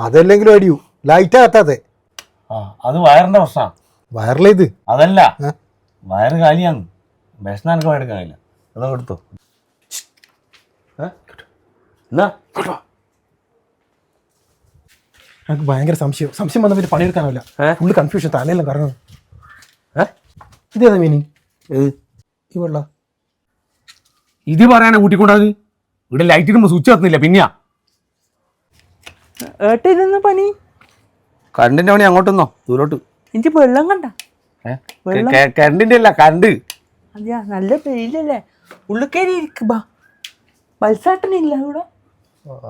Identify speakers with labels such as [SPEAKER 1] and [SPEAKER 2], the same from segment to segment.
[SPEAKER 1] അതല്ലെങ്കിലും അടിയൂ ലൈറ്റാ കത്താതെ.
[SPEAKER 2] അത് വയറിന്റെ പ്രശ്നമാണ്.
[SPEAKER 1] വയറിലേത്
[SPEAKER 2] അതല്ല, വയറ് കാലിയാന്ന്. ഭക്ഷണം എനിക്ക് എടുക്കാനില്ല. അതാ കൊടുത്തോ. എന്നാ
[SPEAKER 3] എനിക്ക് ഭയങ്കര സംശയം വന്ന പിന്നെ പണിയെടുക്കാനാവില്ല. ഫുള്ള് കൺഫ്യൂഷൻ, തലയെല്ലാം കറങ്ങുന്നു. ഇതേതാ മീനി? ഈ വെള്ള
[SPEAKER 2] ഇത് പറയാനാ കൂട്ടിക്കൊണ്ടാത്. ഇവിടെ ലൈറ്റ് ഇടുമ്പോ സ്വിച്ച് കത്തുന്നില്ല. പിന്നെയാ
[SPEAKER 4] ഏട്ടിരുന്ന പണി.
[SPEAKER 2] കറണ്ടിന്റെ പണി അങ്ങോട്ടൊന്നോ ദൂരോട്ട്.
[SPEAKER 4] എനിക്ക് വെള്ളം കണ്ട
[SPEAKER 2] കറണ്ടിന്റെ അല്ല, കറണ്ട്.
[SPEAKER 4] അതെയാ, നല്ല വെയിലല്ലേ. ഉള്ളിൽ കയറി ഇരിക്കുമ്പോ പൾസാട്ടനില്ല ഇവിടെ.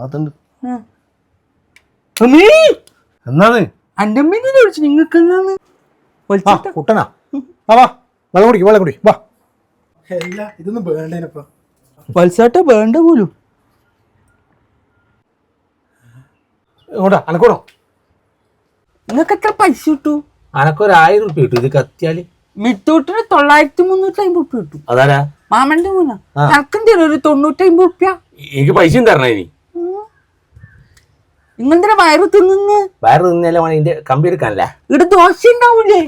[SPEAKER 2] അതുണ്ട്.
[SPEAKER 4] എന്നാണ് എന്റെ അമ്മേനെ ചോദിച്ചു നിങ്ങൾക്ക് എന്നാന്ന്.
[SPEAKER 1] കുട്ടനാ വാ വെള്ളം കുടിക്കും, വെള്ളം കുടി വാ.
[SPEAKER 3] ഇതൊന്നും വേണ്ടേനപ്പ.
[SPEAKER 4] പൾസാട്ട വേണ്ട പോലും.
[SPEAKER 1] ഇങ്ങോട്ടാ അനക്കോടോ.
[SPEAKER 4] നിങ്ങൾക്ക് എത്ര പൈസ കിട്ടു?
[SPEAKER 2] അനക്കൊരു 1000 റുപ്യ കിട്ടും ഇത് കത്തിയാല്.
[SPEAKER 4] മിട്ടൂട്ടിന് 9,350 റുപ്യ കിട്ടും.
[SPEAKER 2] അതാരാ?
[SPEAKER 4] മാമന്റെ മൂന്നാ. കണക്കും തരും ഒരു 950 റുപ്യ.
[SPEAKER 2] എനിക്ക് പൈസയും തരണേ ഇനി.
[SPEAKER 4] നിങ്ങളെന്തിനാ വയറ് തിന്നുന്ന്?
[SPEAKER 2] വയറ് തിന്നല്ലേ ഇതിന്റെ കമ്പി എടുക്കാനല്ലേ.
[SPEAKER 4] ഇവിടെ ദോശ ഉണ്ടാവൂലേ?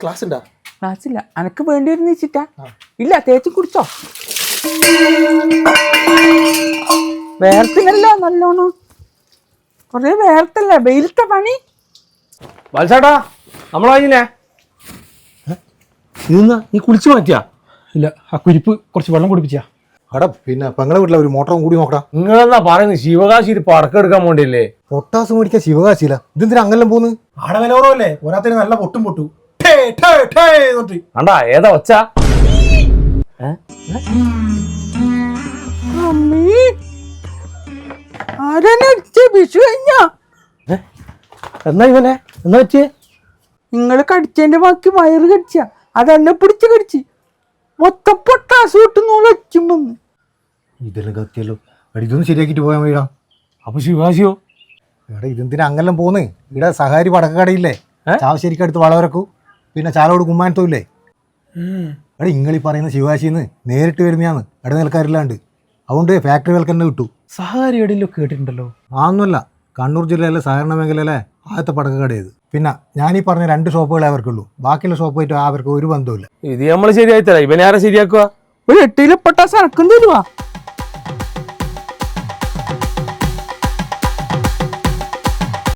[SPEAKER 3] ക്ലാസ് ഉണ്ടാ?
[SPEAKER 4] ക്ലാസ്സില്ല. അനക്ക് വേണ്ടി വരുന്ന വെച്ചിട്ടാ. ഇല്ല, തേച്ച് കുടിച്ചോ. വേർത്തിനല്ലോ നല്ലോണം. കൊറേ വേർത്തല്ലേ വെയിലത്തെ പണി.
[SPEAKER 2] വത്സാട്ടാ നമ്മളെ ഇതെന്നാ നീ കുളിച്ചു മാറ്റിയാ?
[SPEAKER 3] ഇല്ല, ആ കുരിപ്പ് കുറച്ച് വെള്ളം കുടിപ്പിച്ചാ.
[SPEAKER 1] അടാ പിന്നെ പെങ്ങളെ വീട്ടിലെ ഒരു മോട്ടറും കൂടി നോക്കടാ.
[SPEAKER 2] നിങ്ങളെന്നാ പറയുന്നത് ശിവകാശി പടക്കം എടുക്കാൻ പോണ്ടില്ലേ?
[SPEAKER 1] പൊട്ടാസ് മേടിക്കാൻ ശിവകാശിയില്ല. ഇതെന്തിനാ അങ്ങെല്ലാം പോന്ന്?
[SPEAKER 3] ആടെ വില കുറവല്ലേ, ഒരാത്തിന് നല്ല പൊട്ടും പൊട്ടു.
[SPEAKER 2] അണ്ടാ ഏതാ ഒച്ച?
[SPEAKER 4] വിഷു കഴിഞ്ഞാ
[SPEAKER 2] എന്നാ ഇവനെ എന്നാ വെച്ചേ?
[SPEAKER 4] നിങ്ങള് കടിച്ചതിന്റെ ബാക്കി വയറ് കടിച്ച അതെന്നെ പിടിച്ച് കടിച്ച് മൊത്തം പൊട്ടാസ് കിട്ടുന്ന ഒച്ചും വന്ന്.
[SPEAKER 1] ഇതെല്ലാം കത്തിയല്ലോ. എടാ ഇതൊന്നും ശരിയാക്കിട്ട് പോയാൽ മതിടാ.
[SPEAKER 2] അപ്പൊ ശിവകാശിയോ?
[SPEAKER 1] എടാ ഇതെന്തിനാ അങ്ങെല്ലാം പോന്ന്? ഇവിടെ സഹാരി പടക്കക്കടയില്ലേ, ചാവശ്ശേരിക്കടുത്ത് വളവരക്കൂ, പിന്നെ ചാലോട് കുമ്മാനത്തുമില്ലേ. എടാ ഇങ്ങളീ പറയുന്ന ശിവകാശിന്ന് നേരിട്ട് വരുന്നതാണ് ഇടനിലക്കാരില്ലാണ്ട്. അതുകൊണ്ട് ഫാക്ടറികൾക്ക് തന്നെ കിട്ടൂ.
[SPEAKER 3] സഹാരി എവിടെയല്ലോ കേട്ടിട്ടുണ്ടല്ലോ.
[SPEAKER 1] ആന്നല്ല, കണ്ണൂർ ജില്ലയിലെ സഹകരണ മേഖലയിലെ ആദ്യത്തെ പടക്കക്കടയത്. പിന്നെ ഞാനീ പറഞ്ഞ 2 ഷോപ്പുകളെ അവർക്കുള്ളൂ. ബാക്കിയുള്ള ഷോപ്പുമായിട്ട് അവർക്ക് ഒരു ബന്ധമില്ല.
[SPEAKER 2] ഇത് നമ്മൾ ശരിയായി തരാം. ഇവനെ ആരാ ശരിയാക്കുക?
[SPEAKER 4] ഒരു 8 കിലോ പൊട്ടാസ് അനക്കും തരുവാ.